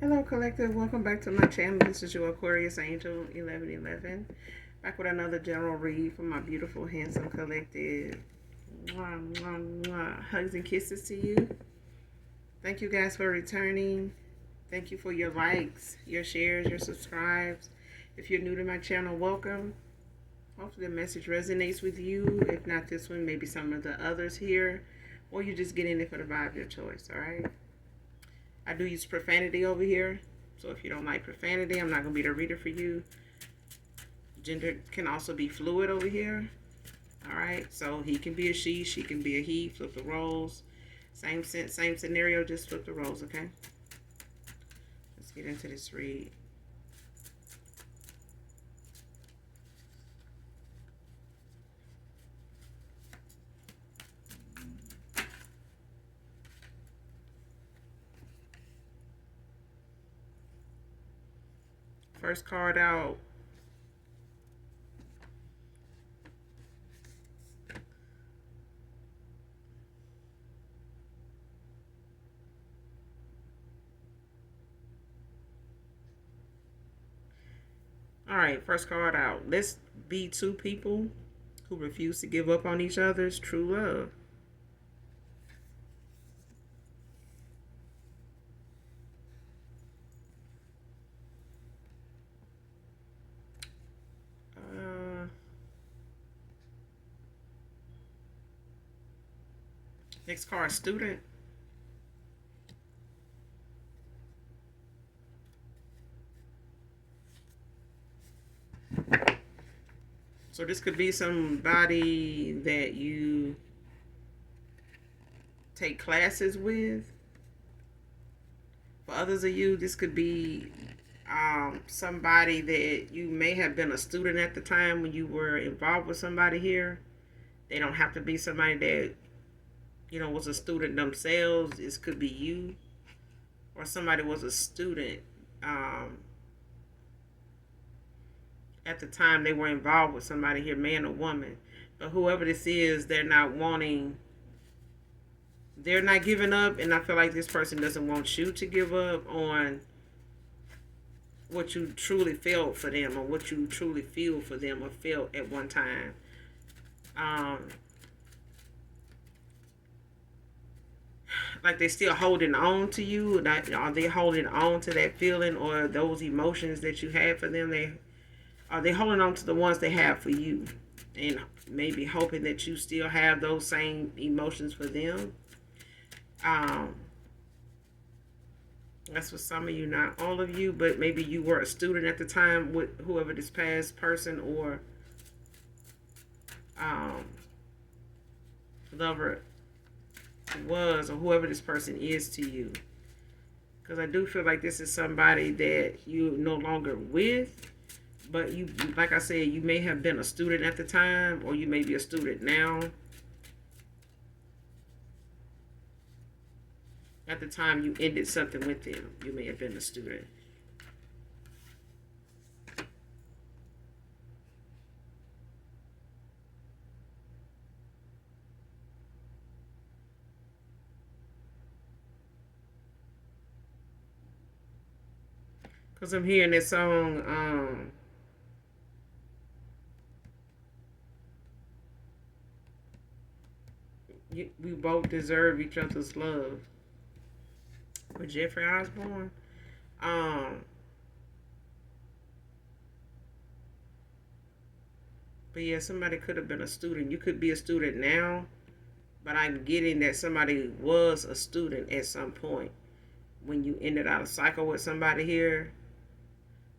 Hello, collective. Welcome back to my channel. This is your Aquarius Angel 1111. Back with another general read for my beautiful, handsome collective. Mwah, mwah, mwah. Hugs and kisses to you. Thank you guys for returning. Thank you for your likes, your shares, your subscribes. If you're new to my channel, welcome. Hopefully the message resonates with you. If not this one, maybe some of the others here. Or you just get in it for the vibe of your choice, alright? I do use profanity over here. So if you don't like profanity, I'm not going to be the reader for you. Gender can also be fluid over here. Alright, so he can be a she can be a he. Flip the roles. Same scenario, just flip the roles, okay? Let's get into this read. First card out. Alright, first card out. Let's be two people who refuse to give up on each other's true love. Next card, student. So this could be somebody that you take classes with. For others of you, this could be somebody that you may have been a student at the time when you were involved with somebody here. They don't have to be somebody that, was a student themselves. This could be you, or somebody was a student at the time they were involved with somebody here, man or woman. But whoever this is, they're not giving up, and I feel like this person doesn't want you to give up on what you truly felt for them, or what you truly feel for them, or felt at one time. Like they're still holding on to you. Are they holding on to that feeling or those emotions that you had for them? Are they holding on to the ones they have for you, and maybe hoping that you still have those same emotions for them? That's for some of you, not all of you, but maybe you were a student at the time with whoever this past person or lover was, or whoever this person is to you. Because I do feel like this is somebody that you're no longer with, but you, like I said, you may have been a student at the time, or you may be a student now. At the time you ended something with them, you may have been a student. Because I'm hearing this song, we both deserve each other's love. With Jeffrey Osborne. But yeah, somebody could have been a student. You could be a student now, but I'm getting that somebody was a student at some point when you ended out a cycle with somebody here.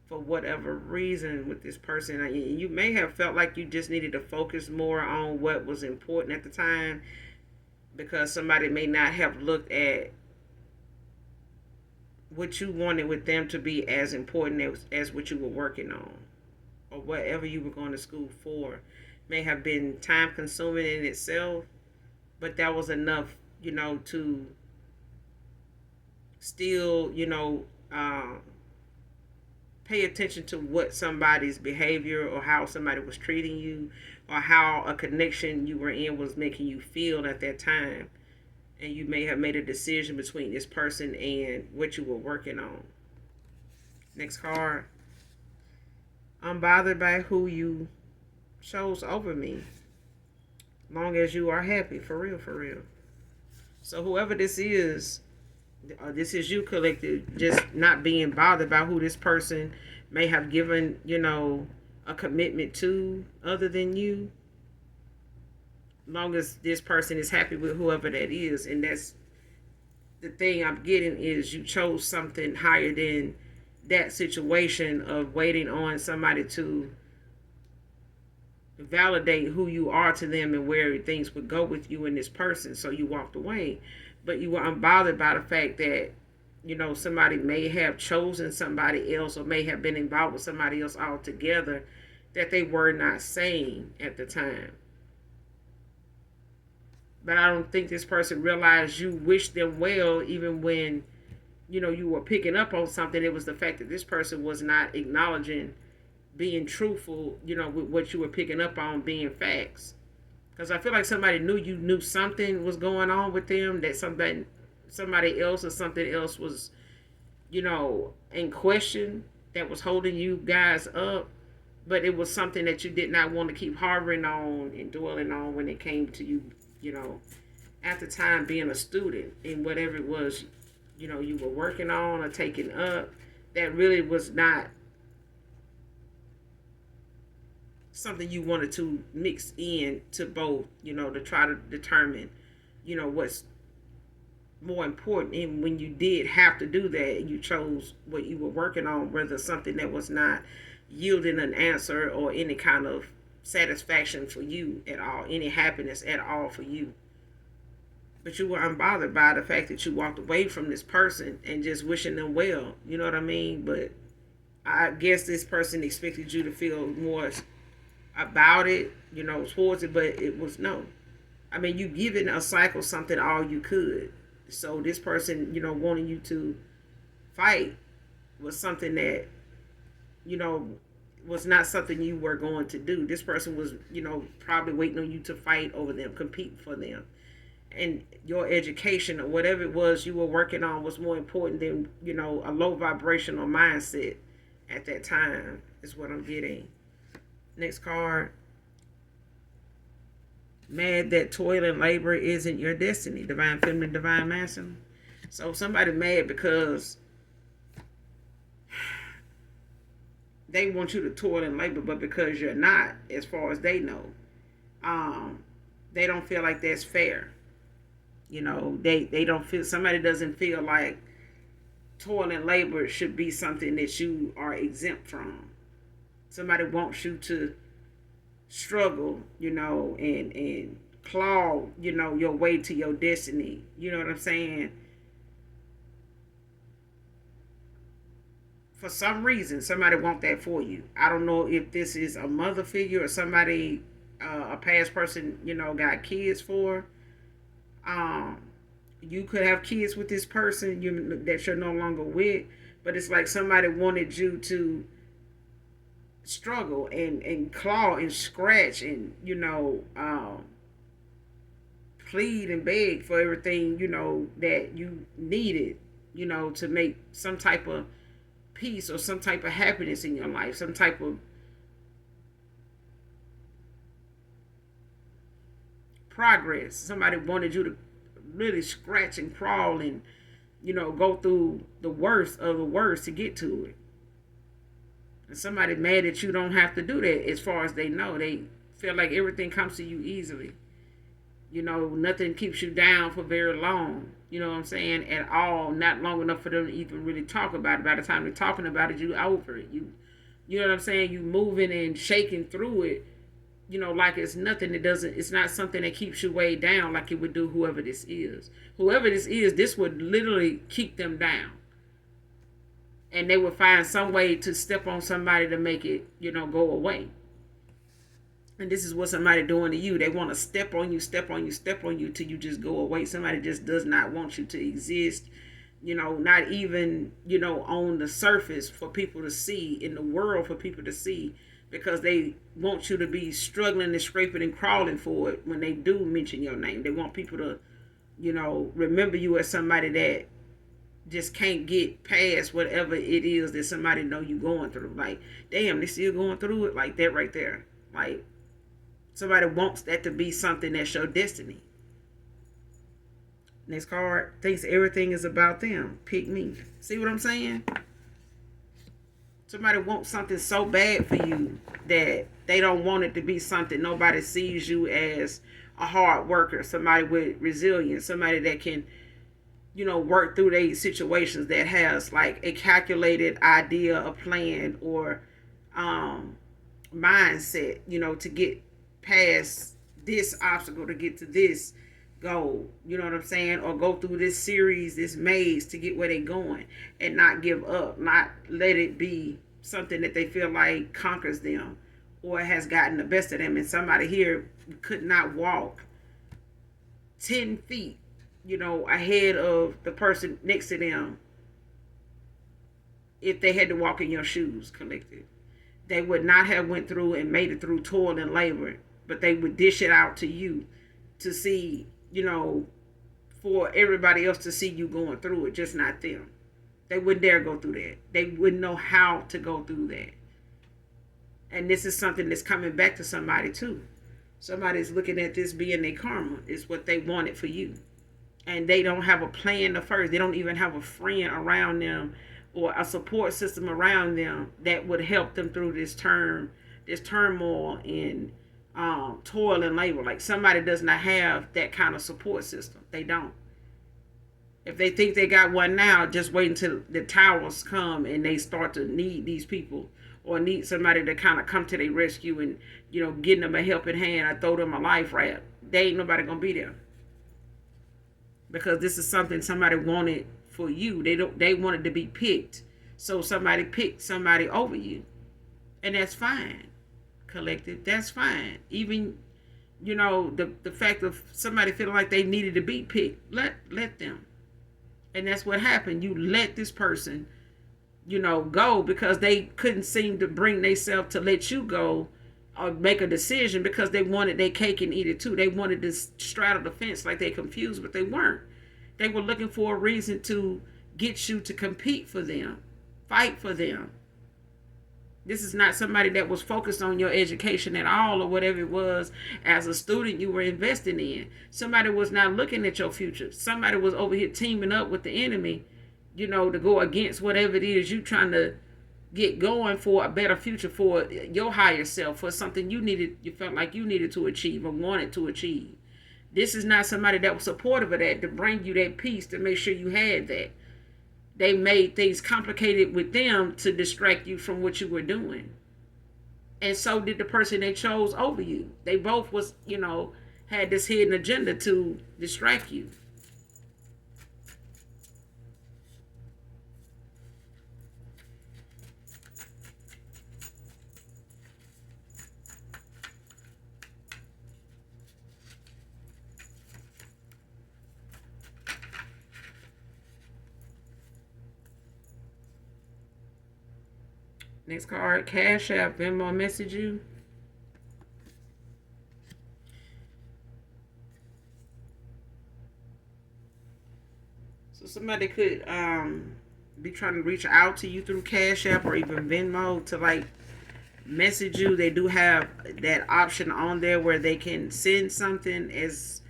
For whatever reason with this person, you may have felt like you just needed to focus more on what was important at the time, because somebody may not have looked at what you wanted with them to be as important as what you were working on, or whatever you were going to school for. May have been time consuming in itself, but that was enough, to still, pay attention to what somebody's behavior or how somebody was treating you, or how a connection you were in was making you feel at that time. And you may have made a decision between this person and what you were working on. Next card. I'm bothered by who you chose over me. Long as you are happy. For real, for real. So whoever this is you, collective, just not being bothered by who this person may have given, a commitment to other than you. Long as this person is happy with whoever that is. And that's the thing I'm getting, is you chose something higher than that situation of waiting on somebody to validate who you are to them and where things would go with you and this person. So you walked away. But you were unbothered by the fact that, somebody may have chosen somebody else or may have been involved with somebody else altogether that they were not saying at the time. But I don't think this person realized you wished them well, even when, you were picking up on something. It was the fact that this person was not acknowledging being truthful, with what you were picking up on being facts. Because I feel like somebody knew something was going on with them, that somebody else or something else was, in question, that was holding you guys up. But it was something that you did not want to keep harboring on and dwelling on when it came to you, at the time being a student in whatever it was, you were working on or taking up. That really was not something you wanted to mix in to both, to try to determine, what's more important. And when you did have to do that, you chose what you were working on, whether something that was not yielding an answer or any kind of satisfaction for you at all, any happiness at all for you. But you were unbothered by the fact that you walked away from this person and just wishing them well. You know what I mean? But I guess this person expected you to feel more about it, towards it, but it was no. I mean, you giving a cycle something all you could. So this person, wanting you to fight was something that, was not something you were going to do. This person was, probably waiting on you to fight over them, compete for them. And your education or whatever it was you were working on was more important than, a low vibrational mindset at that time, is what I'm getting. Next card. Mad that toil and labor isn't your destiny. Divine feminine, divine masculine. So somebody mad because they want you to toil and labor, but because you're not, as far as they know, they don't feel like that's fair. They don't feel, somebody doesn't feel like toil and labor should be something that you are exempt from. Somebody wants you to struggle, and claw, your way to your destiny. You know what I'm saying? For some reason, somebody want that for you. I don't know if this is a mother figure or somebody, a past person, got kids for. You could have kids with this person that you're no longer with, but it's like somebody wanted you to struggle and claw and scratch and plead and beg for everything that you needed to make some type of peace or some type of happiness in your life, some type of progress. Somebody wanted you to really scratch and crawl and go through the worst of the worst to get to it. And somebody mad that you don't have to do that. As far as they know, they feel like everything comes to you easily. Nothing keeps you down for very long. You know what I'm saying? At all. Not long enough for them to even really talk about it. By the time they're talking about it, you over it. You know what I'm saying? You moving and shaking through it. Like it's nothing. It's not something that keeps you way down like it would do whoever this is. Whoever this is, this would literally keep them down. And they would find some way to step on somebody to make it, go away. And this is what somebody doing to you. They want to step on you till you just go away. Somebody just does not want you to exist, not even, on the surface for people to see, in the world for people to see, because they want you to be struggling and scraping and crawling for it when they do mention your name. They want people to, remember you as somebody that just can't get past whatever it is that somebody know you going through. Like, damn, they still going through it, like that right there. Like, somebody wants that to be something that's your destiny. Next card, thinks everything is about them. Pick me. See what I'm saying? Somebody wants something so bad for you that they don't want it to be something. Nobody sees you as a hard worker, somebody with resilience, somebody that can, work through these situations, that has like a calculated idea, a plan, or mindset, to get past this obstacle, to get to this goal, you know what I'm saying, or go through this series, this maze to get where they going, and not give up, not let it be something that they feel like conquers them or has gotten the best of them. And somebody here could not walk 10 feet, ahead of the person next to them if they had to walk in your shoes, collective. They would not have went through and made it through toil and labor, but they would dish it out to you to see, for everybody else to see you going through it, just not them. They wouldn't dare go through that. They wouldn't know how to go through that. And this is something that's coming back to somebody too. Somebody's looking at this being their karma. It's what they wanted for you. And they don't have a plan to first. They don't even have a friend around them or a support system around them that would help them through this turmoil and toil and labor. Like, somebody does not have that kind of support system. They don't. If they think they got one now, just wait until the towers come and they start to need these people, or need somebody to kind of come to their rescue and, getting them a helping hand or throw them a life raft. They ain't nobody gonna be there. Because this is something somebody wanted for you. They wanted to be picked. So somebody picked somebody over you. And that's fine, collective. That's fine. Even, the fact of somebody feeling like they needed to be picked, let them. And that's what happened. You let this person, go because they couldn't seem to bring themselves to let you go or make a decision, because they wanted their cake and eat it too. They wanted to straddle the fence like they confused, but they weren't. They were looking for a reason to get you to compete for them, fight for them. This is not somebody that was focused on your education at all, or whatever it was as a student you were investing in. Somebody was not looking at your future. Somebody was over here teaming up with the enemy, to go against whatever it is you trying to get going for, a better future for your higher self, for something you felt like you needed to achieve or wanted to achieve. This is not somebody that was supportive of that, to bring you that peace, to make sure you had that. They made things complicated with them to distract you from what you were doing. And so did the person they chose over you. They both was, had this hidden agenda to distract you. Next card, Cash App, Venmo, message you. So somebody could be trying to reach out to you through Cash App or even Venmo to like message you. They do have that option on there where they can send something as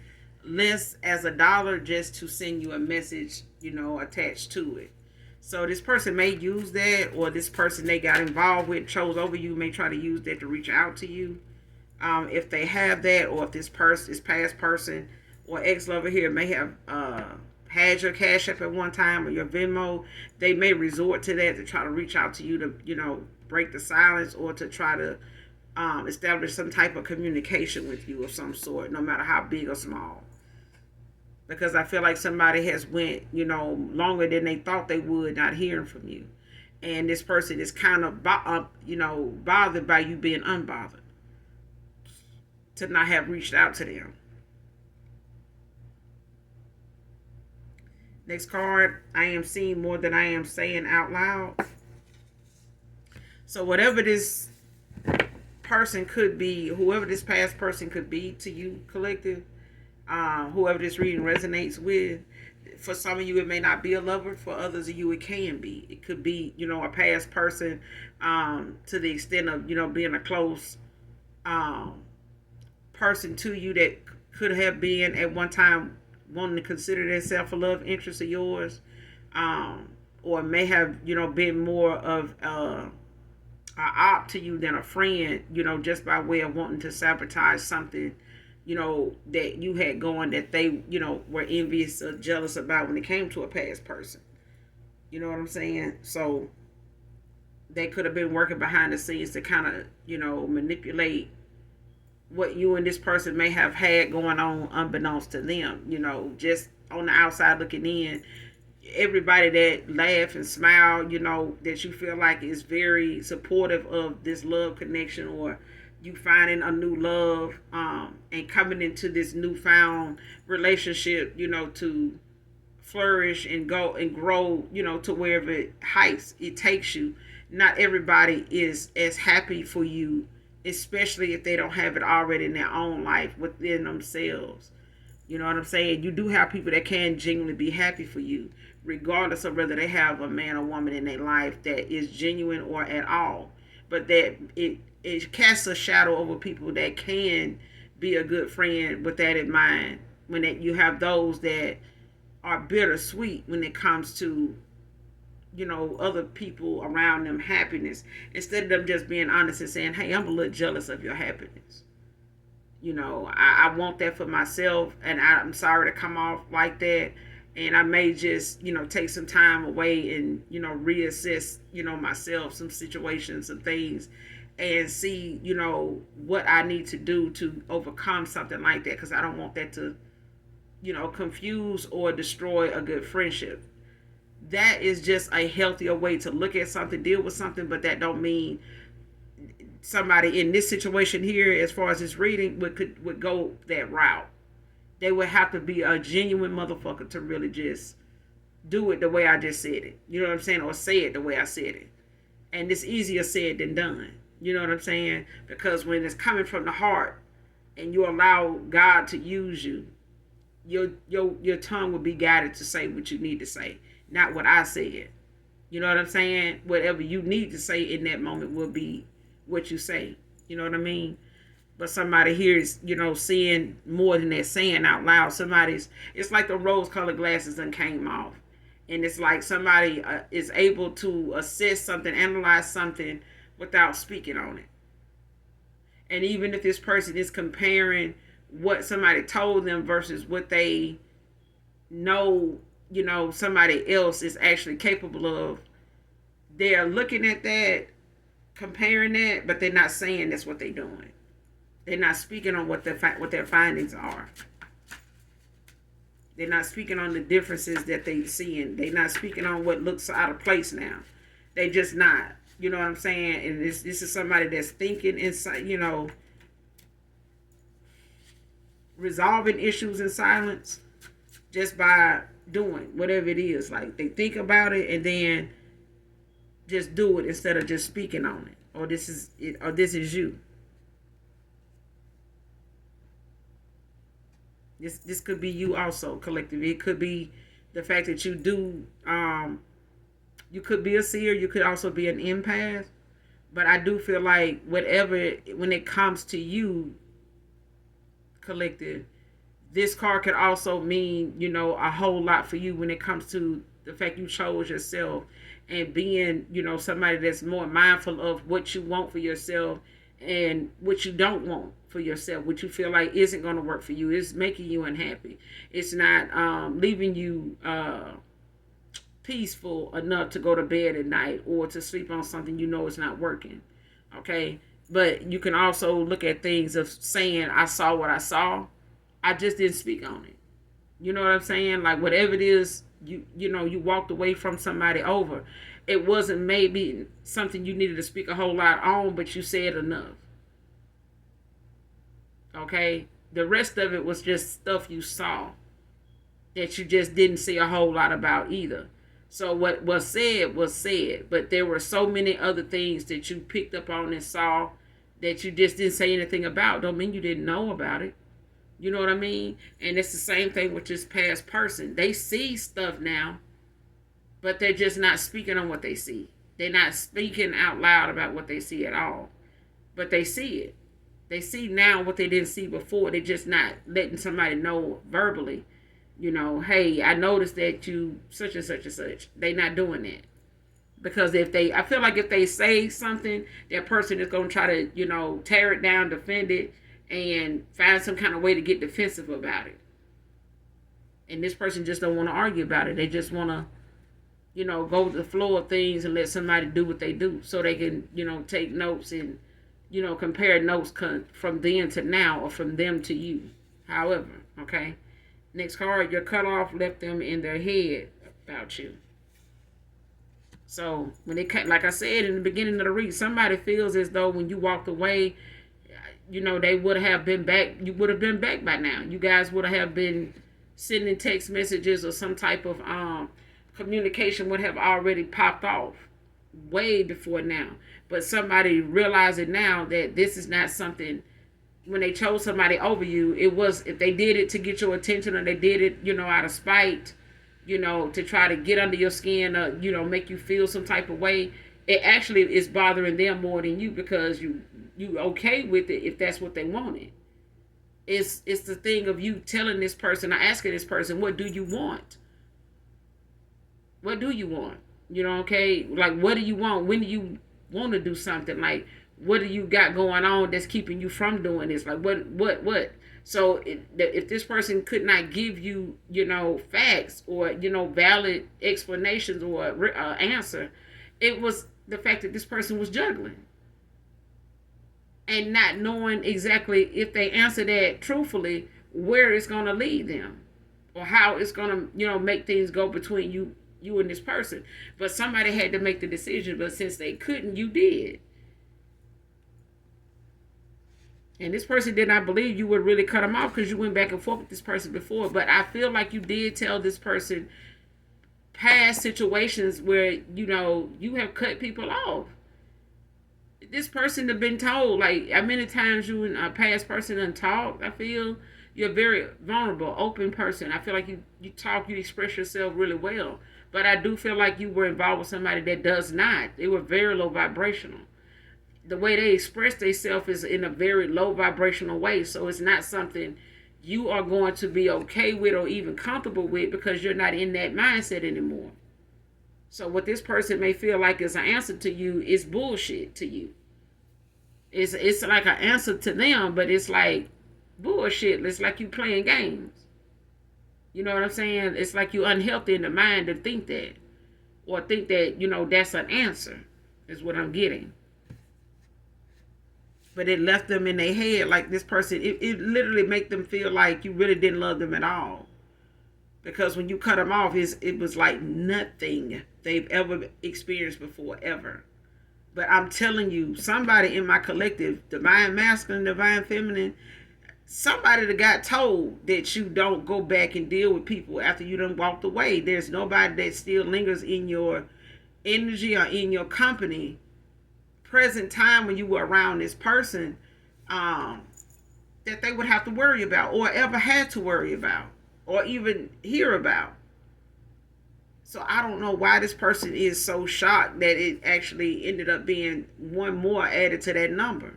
less as $1 just to send you a message, attached to it. So this person may use that, or this person they got involved with, chose over you, may try to use that to reach out to you. If they have that, or if this past person or ex-lover here may have had your Cash App at one time, or your Venmo, they may resort to that to try to reach out to you to, break the silence, or to try to establish some type of communication with you of some sort, no matter how big or small. Because I feel like somebody has went, longer than they thought they would, not hearing from you. And this person is kind of, bothered by you being unbothered, to not have reached out to them. Next card, I am seeing more than I am saying out loud. So whatever this person could be, whoever this past person could be to you, collective, whoever this reading resonates with, For some of you, it may not be a lover. For others of you, it can be. It could be, a past person, to the extent of, being a close um, person to you that could have been at one time wanting to consider themselves a love interest of yours, um, or may have, been more of a op to you than a friend, just by way of wanting to sabotage something, that you had going that they, were envious or jealous about when it came to a past person. You know what I'm saying? So they could have been working behind the scenes to kind of, manipulate what you and this person may have had going on unbeknownst to them, just on the outside looking in. Everybody that laugh and smile, that you feel like is very supportive of this love connection, or you finding a new love, and coming into this newfound relationship, to flourish and go and grow, to wherever heights it takes you. Not everybody is as happy for you, especially if they don't have it already in their own life within themselves. You know what I'm saying? You do have people that can genuinely be happy for you, regardless of whether they have a man or woman in their life that is genuine or at all. But that it casts a shadow over people that can be a good friend with that in mind. When you have those that are bittersweet when it comes to, other people around them happiness, instead of them just being honest and saying, hey, I'm a little jealous of your happiness. I want that for myself, and I'm sorry to come off like that. And I may just, take some time away and, reassess, myself, some situations, some things, and see, what I need to do to overcome something like that. Because I don't want that to, confuse or destroy a good friendship. That is just a healthier way to look at something, deal with something, but that don't mean somebody in this situation here, as far as this reading, would go that route. They would have to be a genuine motherfucker to really just do it the way I just said it. You know what I'm saying? Or say it the way I said it. And it's easier said than done. You know what I'm saying? Because when it's coming from the heart and you allow God to use you, your tongue will be guided to say what you need to say, not what I said. You know what I'm saying? Whatever you need to say in that moment will be what you say. You know what I mean? But somebody here is, seeing more than they're saying out loud. It's like the rose-colored glasses done came off. And it's like somebody is able to assess something, analyze something without speaking on it. And even if this person is comparing what somebody told them versus what they know, somebody else is actually capable of, they're looking at that, comparing that, but they're not saying that's what they're doing. They're not speaking on what their findings are. They're not speaking on the differences that they're seeing. They're not speaking on what looks out of place now. They just not. You know what I'm saying? And this is somebody that's thinking inside, resolving issues in silence just by doing whatever it is. Like, they think about it and then just do it instead of just speaking on it. Or this is it, or this is you. This could be you also, collective. It could be the fact that you do, you could be a seer, you could also be an empath. But I do feel like whatever, when it comes to you, collective, this card could also mean, a whole lot for you when it comes to the fact you chose yourself and being, somebody that's more mindful of what you want for yourself and what you don't want for yourself, what you feel like isn't going to work for you. It's making you unhappy. It's not leaving you peaceful enough to go to bed at night or to sleep on something is not working. Okay? But you can also look at things of saying, I saw what I saw. I just didn't speak on it. You know what I'm saying? Like, whatever it is, you walked away from somebody over. It wasn't maybe something you needed to speak a whole lot on, but you said enough. Okay? The rest of it was just stuff you saw that you just didn't say a whole lot about either. So what was said, but there were so many other things that you picked up on and saw that you just didn't say anything about. Don't mean you didn't know about it. You know what I mean? And it's the same thing with this past person. They see stuff now, but they're just not speaking on what they see. They're not speaking out loud about what they see at all. But they see it. They see now what they didn't see before. They're just not letting somebody know verbally, hey, I noticed that you such and such and such. They're not doing that. Because I feel like if they say something, that person is going to try to, tear it down, defend it, and find some kind of way to get defensive about it. And this person just don't want to argue about it. They just want to, go with the flow of things and let somebody do what they do so they can, take notes and, compare notes from then to now or from them to you. However, okay. Next card, your cutoff left them in their head about you. So when they cut, like I said in the beginning of the read, somebody feels as though when you walked away, they would have been back. You would have been back by now. You guys would have been sending text messages or some type of communication would have already popped off way before now. But somebody realizing now that this is not something. When they chose somebody over you, it was, if they did it to get your attention or they did it, out of spite, to try to get under your skin or, make you feel some type of way, it actually is bothering them more than you because you okay with it if that's what they wanted. It's the thing of you telling this person or asking this person, what do you want? What do you want? Okay? Like, what do you want? When do you want to do something? Like, what do you got going on that's keeping you from doing this? Like, what? So if this person could not give you, facts or, valid explanations or answer, it was the fact that this person was juggling and not knowing exactly if they answer that truthfully, where it's going to lead them or how it's going to, make things go between you and this person. But somebody had to make the decision. But since they couldn't, you did. And this person did not believe you would really cut them off because you went back and forth with this person before. But I feel like you did tell this person past situations where, you have cut people off. This person have been told, like, how many times you and a past person done talked, I feel you're a very vulnerable, open person. I feel like you talk, you express yourself really well. But I do feel like you were involved with somebody that does not. They were very low vibrational. The way they express themselves is in a very low vibrational way. So it's not something you are going to be okay with or even comfortable with because you're not in that mindset anymore. So what this person may feel like is an answer to you is bullshit to you. It's like an answer to them, but it's like bullshit. It's like you playing games. You know what I'm saying? It's like you unhealthy in the mind to think that. Or think that, that's an answer, is what I'm getting. But it left them in their head like this person, it literally made them feel like you really didn't love them at all. Because when you cut them off, it was like nothing they've ever experienced before, ever. But I'm telling you, somebody in my collective, divine masculine, divine feminine, somebody that got told that you don't go back and deal with people after you done walked away. There's nobody that still lingers in your energy or in your company present time when you were around this person that they would have to worry about or ever had to worry about or even hear about. So I don't know why this person is so shocked that it actually ended up being one more added to that number.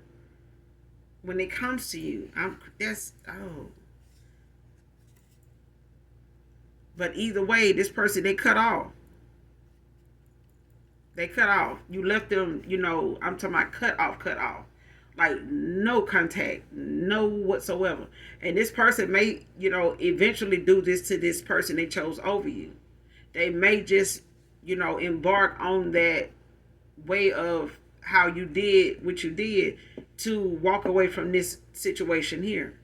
When it comes to you, But either way, this person, they cut off. They cut off. You left them, I'm talking about cut off. Like no contact, no whatsoever. And this person may, eventually do this to this person they chose over you. They may just, embark on that way of how you did what you did to walk away from this situation here.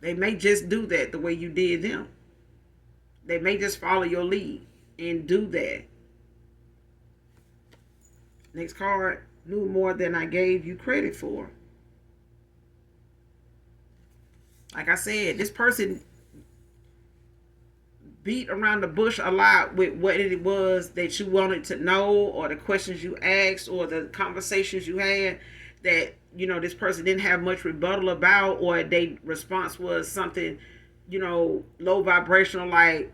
They may just do that the way you did them. They may just follow your lead and do that. Next card, knew more than I gave you credit for. Like I said, this person beat around the bush a lot with what it was that you wanted to know or the questions you asked or the conversations you had that, this person didn't have much rebuttal about, or their response was something, low vibrational, like,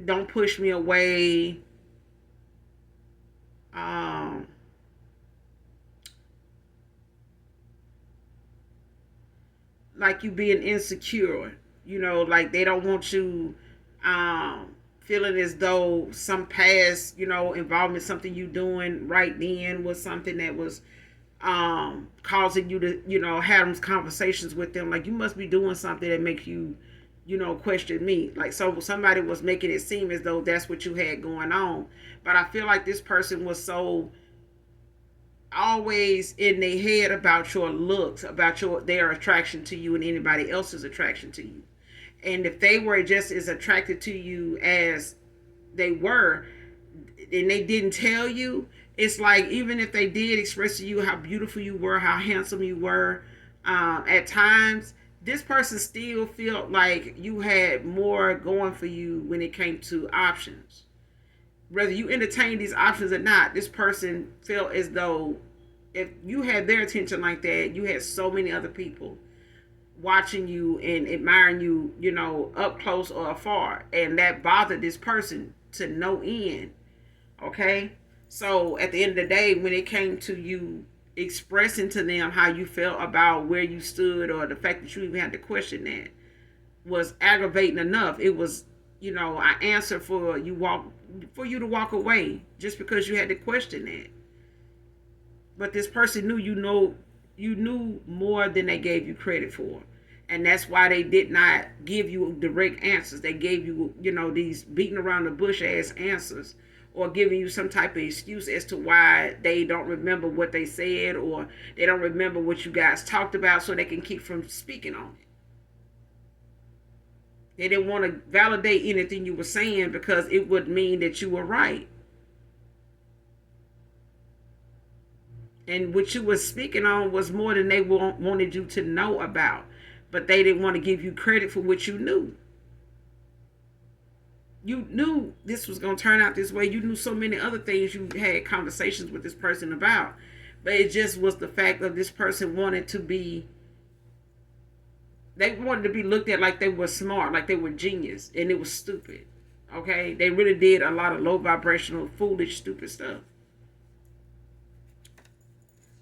don't push me away. Like you being insecure, like they don't want you feeling as though some past, involvement, something you doing right then was something that was causing you to, have those conversations with them. Like you must be doing something that makes you, question me. Like, so somebody was making it seem as though that's what you had going on. But I feel like this person was so always in their head about your looks, about their attraction to you and anybody else's attraction to you. And if they were just as attracted to you as they were, and they didn't tell you, it's like, even if they did express to you how beautiful you were, how handsome you were, at times, this person still felt like you had more going for you when it came to options. Whether you entertained these options or not, this person felt as though if you had their attention like that, you had so many other people watching you and admiring you, up close or afar. And that bothered this person to no end. Okay? So at the end of the day, when it came to you expressing to them how you felt about where you stood, or the fact that you even had to question that, was aggravating enough. It was, an answer for you to walk away just because you had to question that. But this person knew you knew more than they gave you credit for. And that's why they did not give you direct answers. They gave you, these beating around the bush ass answers, or giving you some type of excuse as to why they don't remember what they said, or they don't remember what you guys talked about, so they can keep from speaking on it. They didn't want to validate anything you were saying because it would mean that you were right. And what you were speaking on was more than they wanted you to know about. But they didn't want to give you credit for what you knew. You knew this was going to turn out this way. You knew so many other things you had conversations with this person about. But it just was the fact of this person wanted to be looked at like they were smart, like they were genius. And it was stupid. Okay? They really did a lot of low vibrational, foolish, stupid stuff.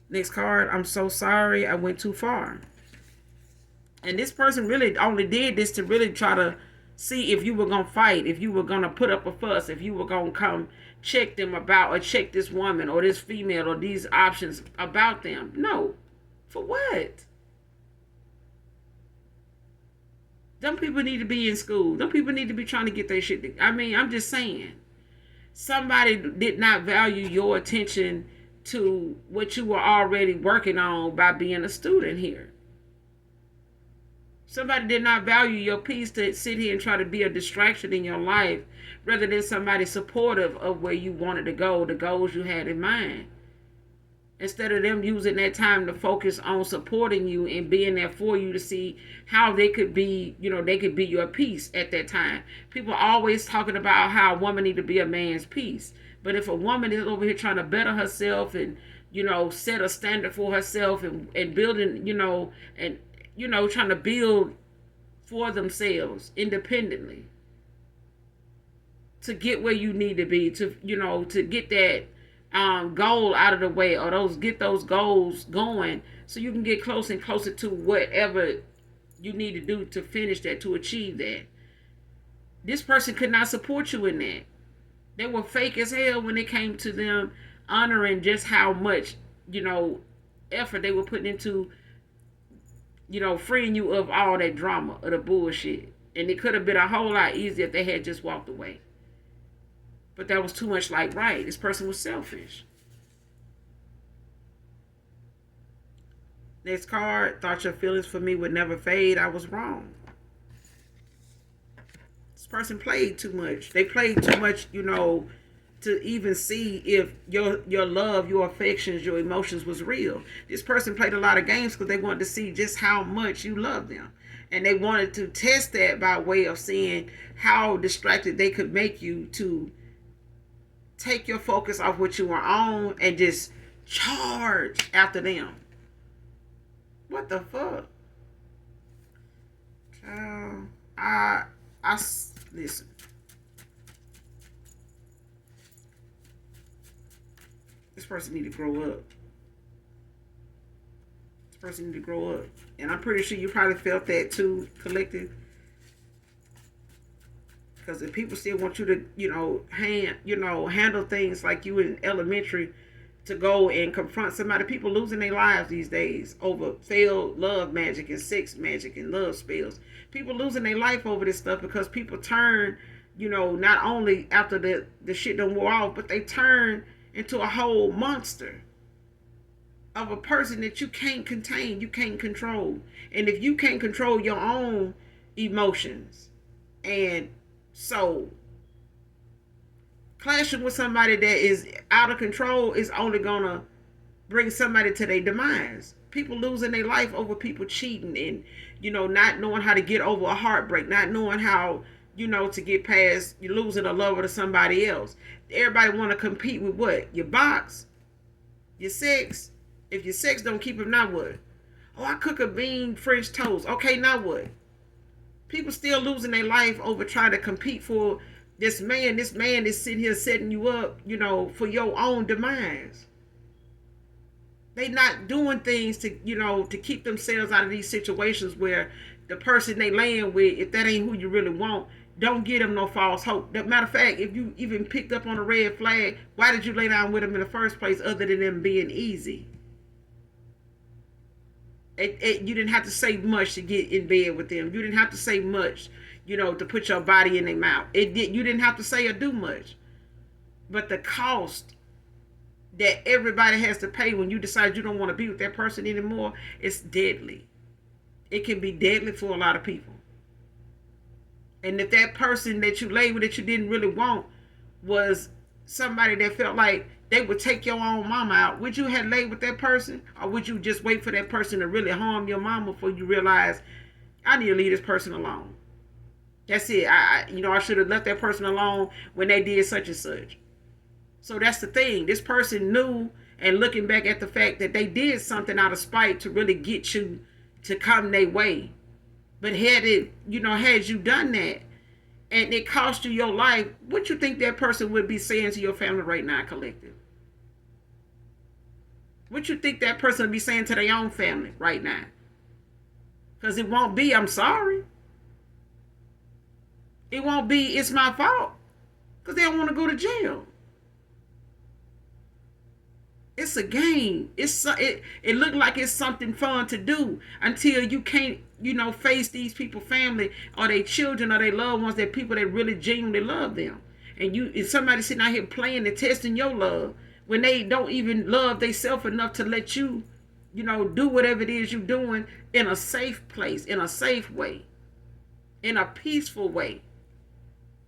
Next card. I'm so sorry I went too far. And this person really only did this to really try to see if you were going to fight, if you were going to put up a fuss, if you were going to come check them about, or check this woman or this female or these options about them. No. For what? Them people need to be in school. Them people need to be trying to get their shit. I'm just saying. Somebody did not value your attention to what you were already working on by being a student here. Somebody did not value your peace to sit here and try to be a distraction in your life, rather than somebody supportive of where you wanted to go, the goals you had in mind. Instead of them using that time to focus on supporting you and being there for you to see how they could be, they could be your peace at that time. People are always talking about how a woman need to be a man's peace. But if a woman is over here trying to better herself and, set a standard for herself and building, and trying to build for themselves independently to get where you need to be, to get that goal out of the way, or get those goals going so you can get closer and closer to whatever you need to do to finish that, to achieve that. This person could not support you in that. They were fake as hell when it came to them honoring just how much, effort they were putting into, freeing you of all that drama, of the bullshit. And it could have been a whole lot easier if they had just walked away. But that was too much like right. This person was selfish. Next card. Thought your feelings for me would never fade. I was wrong. This person played too much. They played too much, to even see if your love, your affections, your emotions was real. This person played a lot of games because they wanted to see just how much you love them. And they wanted to test that by way of seeing how distracted they could make you to take your focus off what you were on and just charge after them. What the fuck? I listen. This person need to grow up. This person need to grow up. And I'm pretty sure you probably felt that too, collective. Because if people still want you to, handle things like you in elementary, to go and confront somebody, people losing their lives these days over failed love magic and sex magic and love spells. People losing their life over this stuff because people turn, not only after the shit done wore off, but they turn into a whole monster of a person that you can't contain, you can't control. And if you can't control your own emotions and soul, clashing with somebody that is out of control is only gonna bring somebody to their demise. People losing their life over people cheating and, not knowing how to get over a heartbreak, not knowing how, to get past you losing a lover to somebody else. Everybody want to compete with what? Your box? Your sex? If your sex don't keep them, now what? Oh, I cook a bean French toast. Okay, now what? People still losing their life over trying to compete for this man. This man is sitting here setting you up, for your own demise. They not doing things to, to keep themselves out of these situations where the person they laying with, if that ain't who you really want, don't give them no false hope. Matter of fact, if you even picked up on a red flag, why did you lay down with them in the first place other than them being easy? You didn't have to say much to get in bed with them. You didn't have to say much, to put your body in their mouth. You didn't have to say or do much. But the cost that everybody has to pay when you decide you don't want to be with that person anymore, it's deadly. It can be deadly for a lot of people. And if that person that you lay with that you didn't really want was somebody that felt like they would take your own mama out, would you have laid with that person? Or would you just wait for that person to really harm your mama before you realize, I need to leave this person alone? That's it. I should have left that person alone when they did such and such. So that's the thing. This person knew, and looking back at the fact that they did something out of spite to really get you to come their way. But had you done that, and it cost you your life, what you think that person would be saying to your family right now, collective? What you think that person would be saying to their own family right now? Because it won't be, I'm sorry. It won't be, it's my fault. Because they don't want to go to jail. It's a game. It looked like it's something fun to do until you can't, face these people, family, or their children, or their loved ones, that people that really genuinely love them. And somebody sitting out here playing and testing your love when they don't even love themselves enough to let you, do whatever it is you're doing in a safe place, in a safe way, in a peaceful way.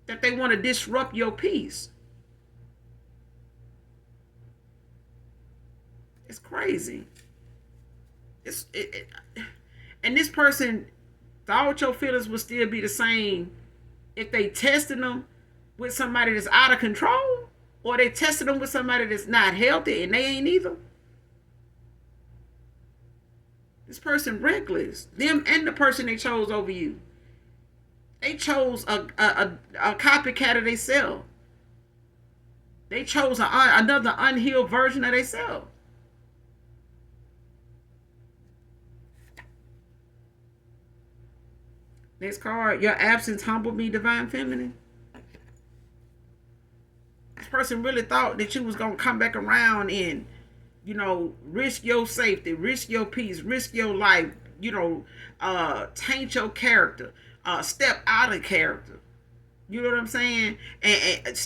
That they want to disrupt your peace. It's crazy. And this person thought your feelings would still be the same if they tested them with somebody that's out of control, or they tested them with somebody that's not healthy and they ain't either. This person reckless. Them and the person they chose over you. They chose a copycat of themselves. They chose another unhealed version of themselves. Next card, your absence humbled me, divine feminine. This person really thought that you was going to come back around and, risk your safety, risk your peace, risk your life, taint your character, step out of character. You know what I'm saying? And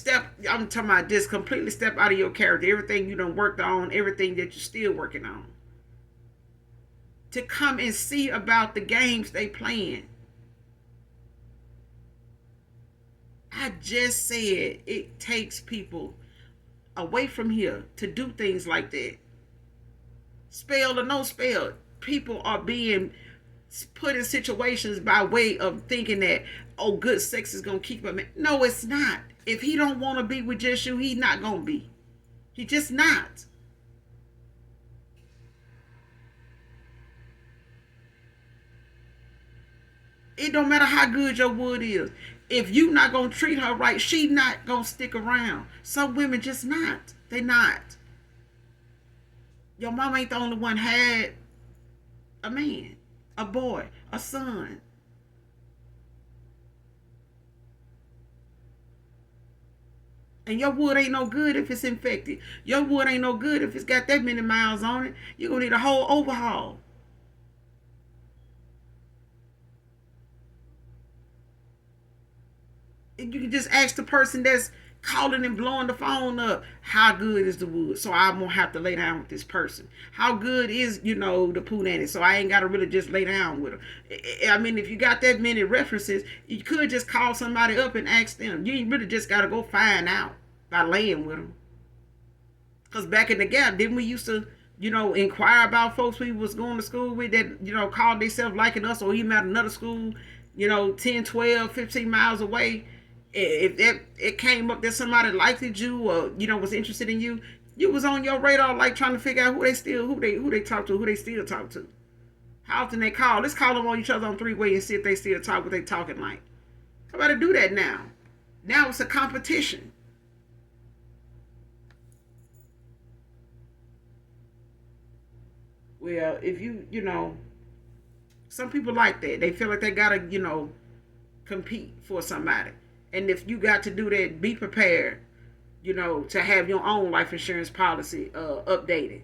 I'm talking about just completely step out of your character. Everything you done worked on, everything that you're still working on. To come and see about the games they playing. I just said it takes people away from here to do things like that. Spell or no spell, people are being put in situations by way of thinking that, oh, good sex is going to keep him. No, it's not. If he don't want to be with just you, he's not going to be. He just not. It don't matter how good your wood is. If you not gonna treat her right, she not gonna stick around. Some women just not. They not. Your mom ain't the only one had a man, a boy, a son. And your wood ain't no good if it's infected. Your wood ain't no good if it's got that many miles on it. You're gonna need a whole overhaul. And you can just ask the person that's calling and blowing the phone up, how good is the wood? So I won't have to lay down with this person. How good is, the punani? So I ain't got to really just lay down with them. I mean, if you got that many references, you could just call somebody up and ask them. You ain't really just got to go find out by laying with them. Because back in the gap, didn't we used to, inquire about folks we was going to school with that, called themselves liking us, or even at another school, 10, 12, 15 miles away. If it came up that somebody liked you or was interested in you, you was on your radar, like trying to figure out who they talk to, who they still talk to, how often they call. Let's call them on each other on three-way and see if they still talk what they talking like. How about to do that now? Now it's a competition. Well, if some people like that. They feel like they gotta compete for somebody. And if you got to do that, be prepared, to have your own life insurance policy updated.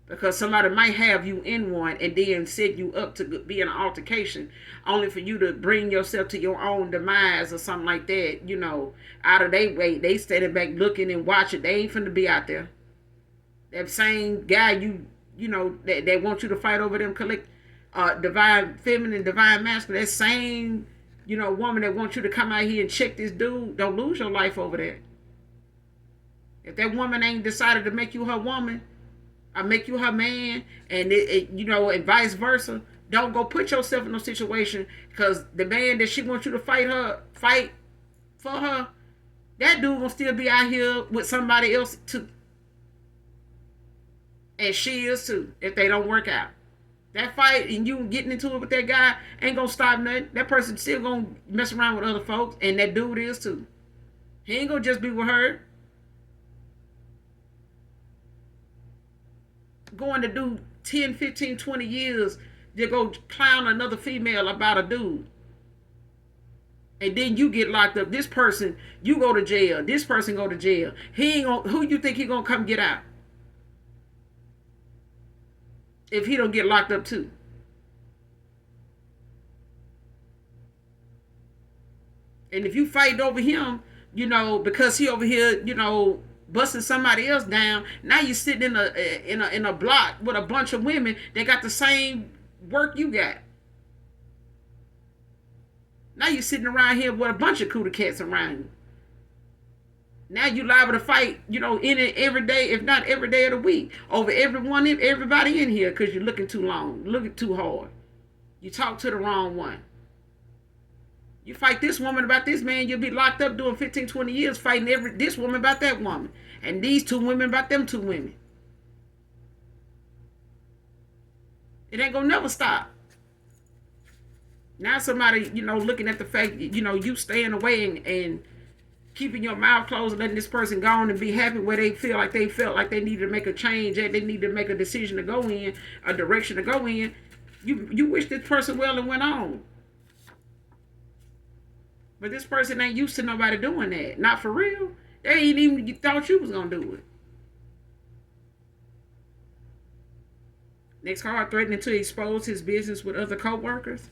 Because somebody might have you in one and then set you up to be in an altercation, only for you to bring yourself to your own demise or something like that, out of their way. They standing back looking and watching. They ain't finna be out there. That same guy that want you to fight over them divine feminine, divine masculine, that same woman that wants you to come out here and check this dude, don't lose your life over that. If that woman ain't decided to make you her woman, or make you her man, and and vice versa, don't go put yourself in no situation, because the man that she wants you to fight for her, that dude will still be out here with somebody else too. And she is too, if they don't work out. That fight and you getting into it with that guy ain't gonna stop nothing. That person still gonna mess around with other folks, and that dude is too. He ain't gonna just be with her. Going to do 10, 15, 20 years to go clown another female about a dude. And then you get locked up. This person, you go to jail. This person go to jail. He ain't gonna, who you think he gonna come get out? If he don't get locked up too. And if you fight over him, because he over here, busting somebody else down, now you sitting in a block with a bunch of women that got the same work you got. Now you sitting around here with a bunch of cootie cats around you. Now you liable to fight, in it every day, if not every day of the week, over everybody in here, because you're looking too long, looking too hard. You talk to the wrong one. You fight this woman about this man, you'll be locked up doing 15, 20 years fighting this woman about that woman, and these two women about them two women. It ain't gonna never stop. Now somebody, looking at the fact, you staying away and keeping your mouth closed and letting this person go on and be happy where they felt like they needed to make a change, that they need to make a decision to go in, a direction to go in. You wish this person well and went on. But this person ain't used to nobody doing that. Not for real. They ain't even thought you was going to do it. Next card, threatening to expose his business with other co-workers.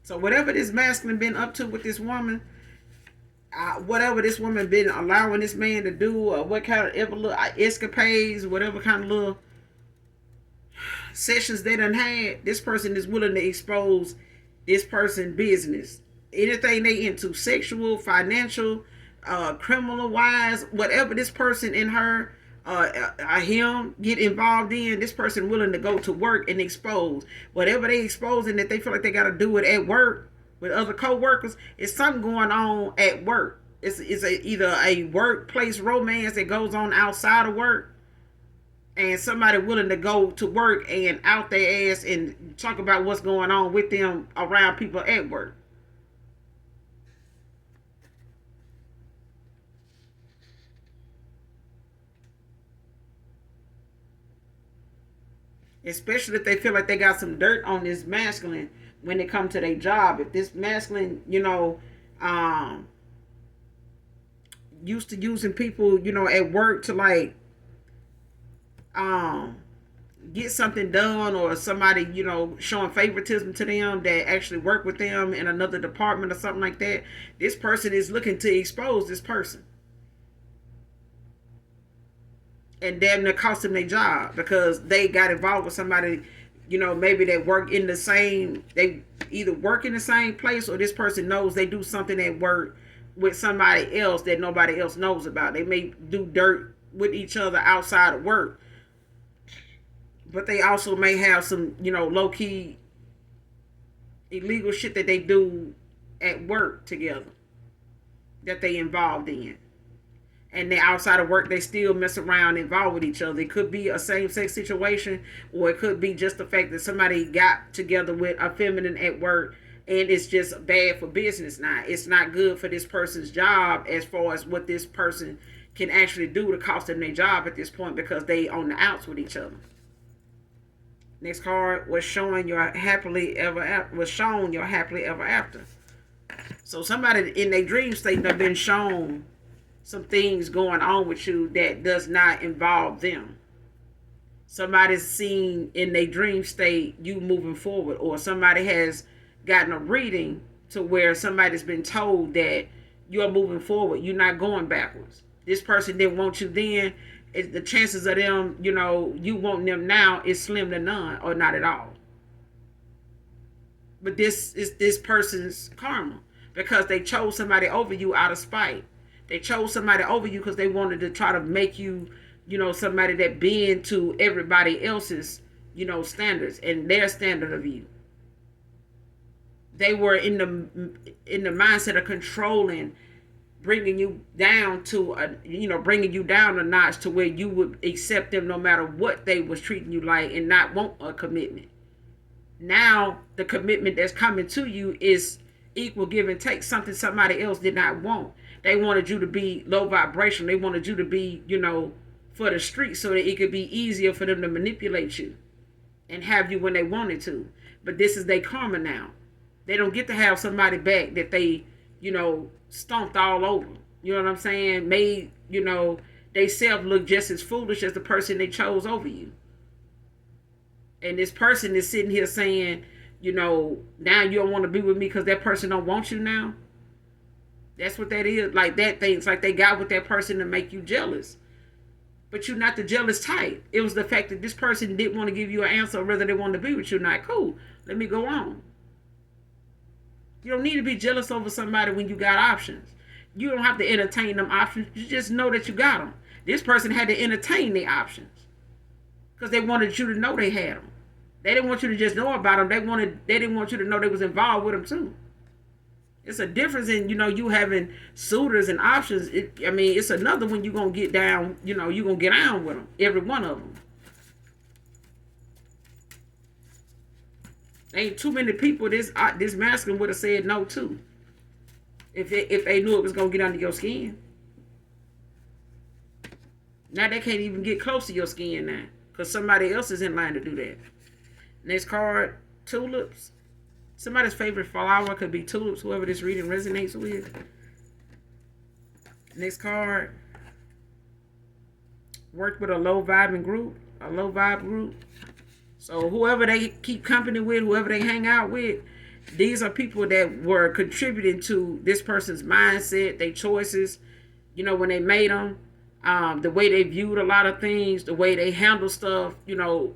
So whatever this masculine been up to with this woman, whatever this woman been allowing this man to do, or what kind of little escapades, whatever kind of little sessions they done had, this person is willing to expose this person's business. Anything they into, sexual, financial, criminal wise, whatever this person and her him get involved in, this person willing to go to work and expose whatever they exposing, that they feel like they got to do it at work with other co-workers. It's something going on at work. It's either a workplace romance that goes on outside of work, and somebody willing to go to work and out their ass and talk about what's going on with them around people at work. Especially if they feel like they got some dirt on this masculine when it comes to their job. If this masculine, um, used to using people, at work to like um get something done, or somebody, showing favoritism to them that actually work with them in another department or something like that, this person is looking to expose this person and damn near cost them their job because they got involved with somebody, maybe they work in the same, they either work in the same place, or this person knows they do something at work with somebody else that nobody else knows about. They may do dirt with each other outside of work, but they also may have some, low key illegal shit that they do at work together that they involved in. And then outside of work, they still mess around, involved with each other. It could be a same-sex situation, or it could be just the fact that somebody got together with a feminine at work, and it's just bad for business now. It's not good for this person's job as far as what this person can actually do to cost them their job at this point because they on the outs with each other. Next card was showing your happily ever after. Was shown your happily ever after. So somebody in their dream state have been shown some things going on with you that does not involve them. Somebody's seen in their dream state you moving forward, or somebody has gotten a reading to where somebody's been told that you're moving forward, you're not going backwards. This person didn't want you then. The chances of them, you wanting them now is slim to none, or not at all. But this is this person's karma because they chose somebody over you out of spite. They chose somebody over you because they wanted to try to make you, somebody that bend to everybody else's, standards and their standard of you. They were in the mindset of controlling, bringing you down to bringing you down a notch to where you would accept them no matter what they was treating you like and not want a commitment. Now the commitment that's coming to you is equal give and take, something somebody else did not want. They wanted you to be low vibration. They wanted you to be, for the street so that it could be easier for them to manipulate you and have you when they wanted to. But this is their karma now. They don't get to have somebody back that they, stomped all over. You know what I'm saying? Made, they self look just as foolish as the person they chose over you. And this person is sitting here saying, now you don't want to be with me because that person don't want you now. That's what that is. Like that thing. It's like they got with that person to make you jealous. But you're not the jealous type. It was the fact that this person didn't want to give you an answer, or whether they wanted to be with you or not. Cool. Let me go on. You don't need to be jealous over somebody when you got options. You don't have to entertain them options. You just know that you got them. This person had to entertain the options because they wanted you to know they had them. They didn't want you to just know about them. They didn't want you to know they was involved with them too. It's a difference in, you having suitors and options. It's another when you're going to get down, you're going to get down with them. Every one of them. Ain't too many people this masculine would have said no to. If they knew it was going to get under your skin. Now they can't even get close to your skin now. Because somebody else is in line to do that. Next card, tulips. Somebody's favorite flower could be tulips, whoever this reading resonates with. Next card. Work with a low vibe group. So whoever they keep company with, whoever they hang out with, these are people that were contributing to this person's mindset, their choices, when they made them, the way they viewed a lot of things, the way they handle stuff,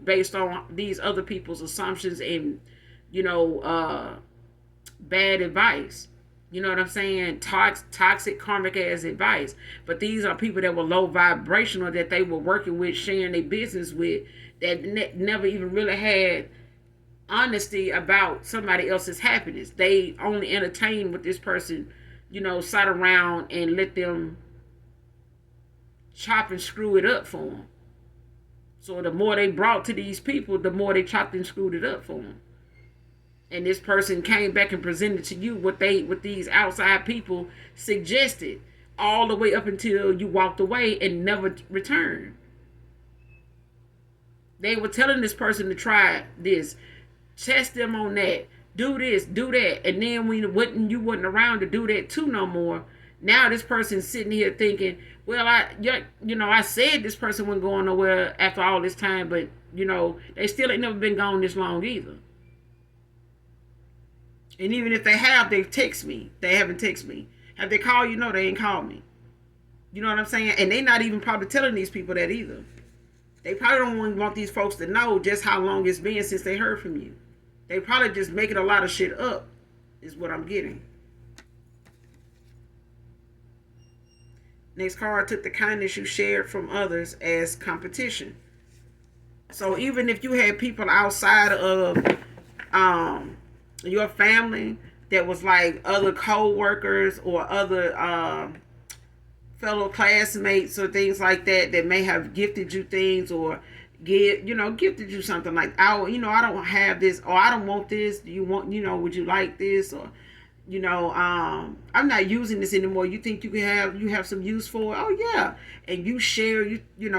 based on these other people's assumptions and bad advice. You know what I'm saying? Toxic karmic ass advice. But these are people that were low vibrational, that they were working with, sharing their business with, that never even really had honesty about somebody else's happiness. They only entertained with this person, sat around and let them chop and screw it up for them. So the more they brought to these people, the more they chopped and screwed it up for them. And this person came back and presented to you what these outside people suggested, all the way up until you walked away and never returned. They were telling this person to try this, test them on that, do this, do that, and then when you wasn't around to do that too no more, now this person's sitting here thinking, well, I said this person wasn't going nowhere after all this time, but they still ain't never been gone this long either. And even if they have, they've texted me. They haven't texted me. Have they called you? No, they ain't called me. You know what I'm saying? And they not even probably telling these people that either. They probably don't want these folks to know just how long it's been since they heard from you. They probably just making a lot of shit up, is what I'm getting. Next card, took the kindness you shared from others as competition. So even if you had people outside of your family that was like other co-workers or other fellow classmates or things like that may have gifted you things or gifted you something like, I don't have this, or I don't want this. Do you want, would you like this? Or, I'm not using this anymore. You think you have some use for it? Oh yeah. And you share,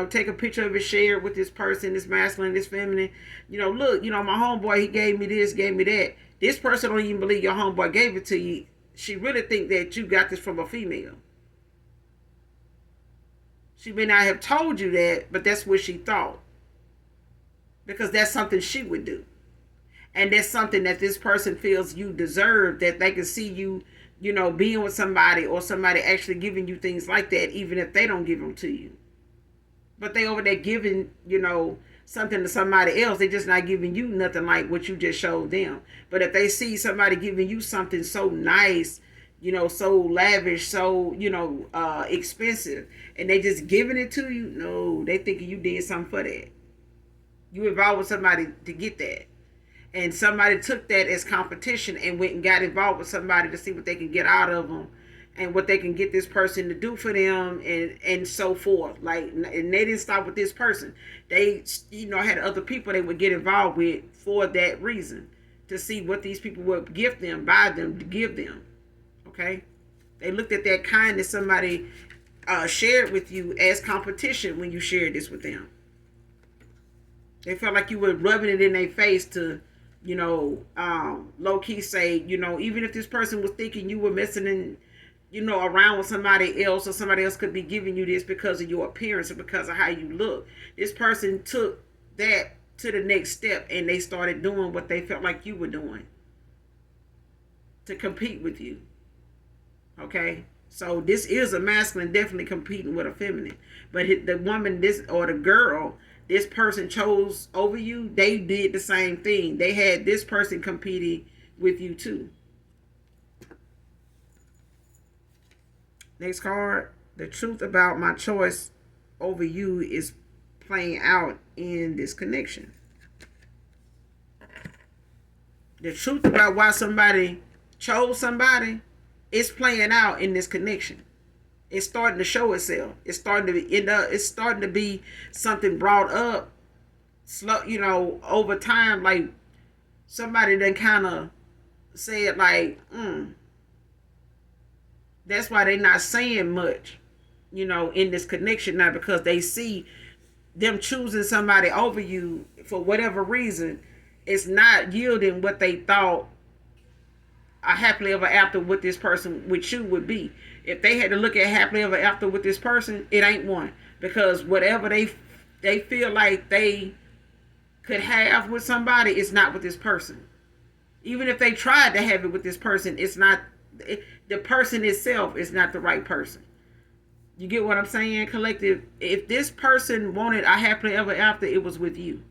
take a picture of it, share it with this person, this masculine, this feminine. Look, my homeboy, he gave me this, gave me that. This person don't even believe your homeboy gave it to you. She really think that you got this from a female. She may not have told you that, but that's what she thought. Because that's something she would do. And that's something that this person feels you deserve, that they can see you, being with somebody or somebody actually giving you things like that, even if they don't give them to you. But they over there giving, something to somebody else. They just not giving you nothing like what you just showed them. But if they see somebody giving you something so nice, so lavish, so, expensive, and they just giving it to you, no, they thinking you did something for that. You involved with somebody to get that. And somebody took that as competition and went and got involved with somebody to see what they can get out of them and what they can get this person to do for them and so forth. Like, and they didn't stop with this person. They, had other people they would get involved with for that reason, to see what these people would gift them, buy them, to give them. Okay? They looked at that kindness somebody shared with you as competition when you shared this with them. They felt like you were rubbing it in their face to, low key say, even if this person was thinking you were messing in, around with somebody else, or somebody else could be giving you this because of your appearance or because of how you look. This person took that to the next step and they started doing what they felt like you were doing to compete with you. Okay? So this is a masculine definitely competing with a feminine. But the woman, or the girl, this person chose over you, they did the same thing. They had this person competing with you too. Next card, the truth about my choice over you is playing out in this connection. The truth about why somebody chose somebody is playing out in this connection. It's starting to show itself. It's starting to be something brought up slow, over time. Like somebody done kind of said like, that's why they not saying much, in this connection now, because they see them choosing somebody over you for whatever reason. It's not yielding what they thought a happily ever after with this person with you would be. If they had to look at happily ever after with this person, it ain't one. Because whatever they feel like they could have with somebody, it's not with this person. Even if they tried to have it with this person, it's not, the person itself is not the right person. You get what I'm saying, collective? If this person wanted a happily ever after, it was with you.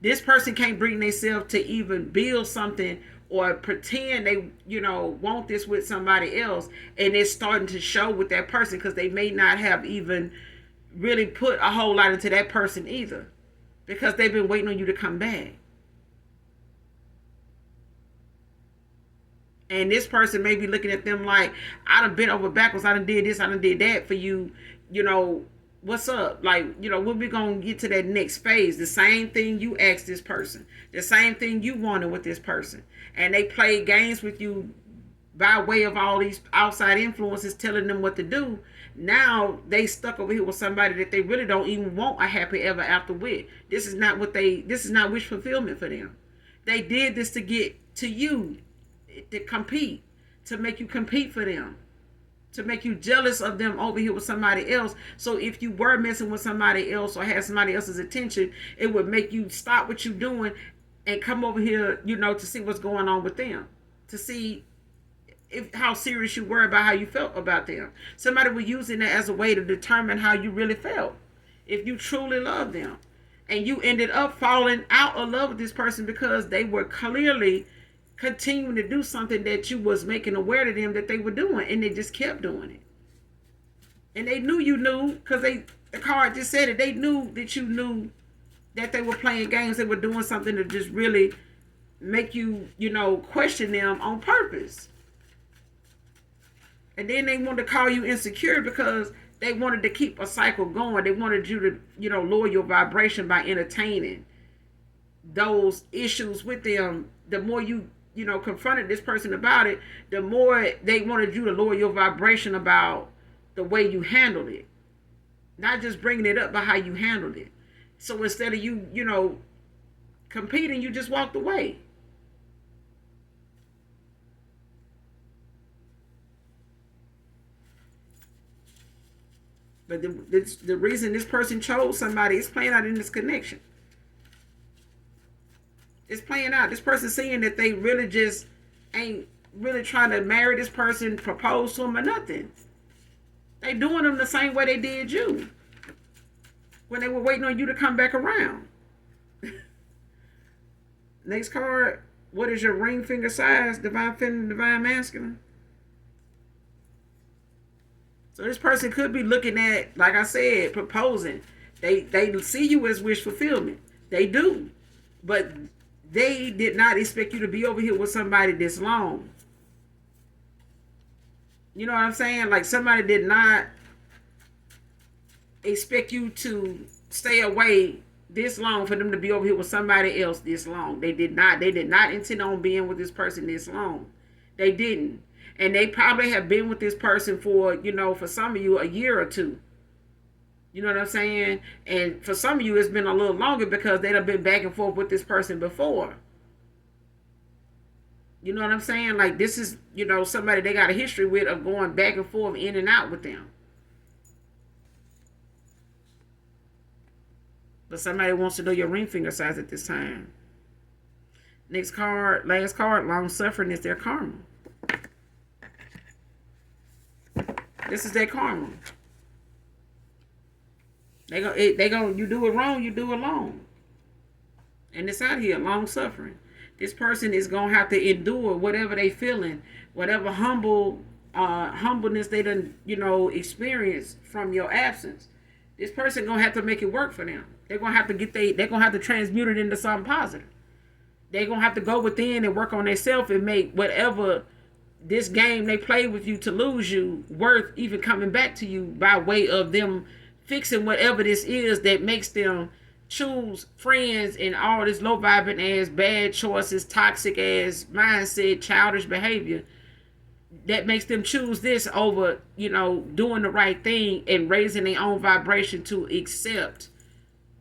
This person can't bring themselves to even build something or pretend they, want this with somebody else, and it's starting to show with that person because they may not have even really put a whole lot into that person either, because they've been waiting on you to come back. And this person may be looking at them like, I done bent over backwards, I done did this, I done did that for you, what's up? Like, when we gonna get to that next phase? The same thing you asked this person, the same thing you wanted with this person, and they played games with you by way of all these outside influences telling them what to do. Now they stuck over here with somebody that they really don't even want a happy ever after with. This is not wish fulfillment for them. They did this to get to you, to compete, to make you compete for them, to make you jealous of them over here with somebody else. So if you were messing with somebody else or had somebody else's attention, it would make you stop what you're doing and come over here, to see what's going on with them, to see how serious you were about how you felt about them. Somebody was using that as a way to determine how you really felt, if you truly love them. And you ended up falling out of love with this person because they were clearly continuing to do something that you was making aware to them that they were doing, and they just kept doing it. And they knew you knew, because the card just said it. They knew that you knew that they were playing games. They were doing something to just really make you, question them on purpose. And then they wanted to call you insecure because they wanted to keep a cycle going. They wanted you to, lower your vibration by entertaining those issues with them. The more you, confronted this person about it, the more they wanted you to lower your vibration about the way you handled it. Not just bringing it up, but how you handled it. So instead of you, competing, you just walked away. But the reason this person chose somebody is playing out in this connection. It's playing out. This person seeing that they really just ain't really trying to marry this person, propose to them or nothing. They doing them the same way they did you when they were waiting on you to come back around. Next card. What is your ring finger size? Divine feminine, divine masculine. So this person could be looking at, like I said, proposing. They see you as wish fulfillment. They do. But they did not expect you to be over here with somebody this long. You know what I'm saying? Like, somebody did not expect you to stay away this long for them to be over here with somebody else this long. They did not. They did not intend on being with this person this long. They didn't. And they probably have been with this person for, for some of you, a year or two. You know what I'm saying? And for some of you, it's been a little longer because they'd have been back and forth with this person before. You know what I'm saying? Like, this is, somebody they got a history with of going back and forth, in and out with them. But somebody wants to know your ring finger size at this time. Next card, last card, long suffering is their karma. This is their karma. They go. You do it wrong, you do it long. And it's out here, long suffering. This person is gonna have to endure whatever they feeling, whatever humbleness they done, experience from your absence. This person gonna have to make it work for them. They're gonna have to they're gonna have to transmute it into something positive. They're gonna have to go within and work on themselves and make whatever this game they play with you to lose you worth even coming back to you by way of them fixing whatever this is that makes them choose friends and all this low vibing ass bad choices, toxic ass mindset, childish behavior that makes them choose this over, doing the right thing and raising their own vibration to accept,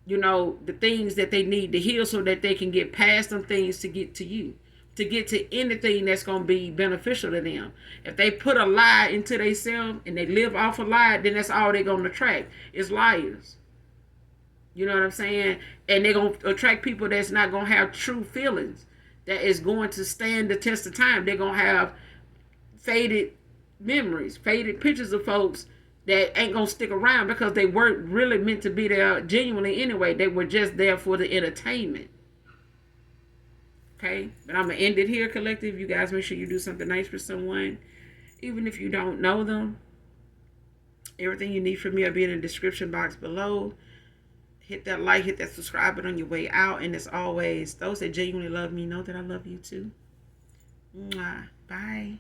the things that they need to heal so that they can get past them things to get to you, to get to anything that's going to be beneficial to them. If they put a lie into themselves and they live off a lie, then that's all they're going to attract is liars. You know what I'm saying? And they're going to attract people that's not going to have true feelings, that is going to stand the test of time. They're going to have faded memories, faded pictures of folks that ain't going to stick around because they weren't really meant to be there genuinely anyway. They were just there for the entertainment. Okay, but I'm going to end it here, collective. You guys make sure you do something nice for someone, even if you don't know them. Everything you need from me will be in the description box below. Hit that like, hit that subscribe button on your way out. And as always, those that genuinely love me know that I love you too. Mwah. Bye.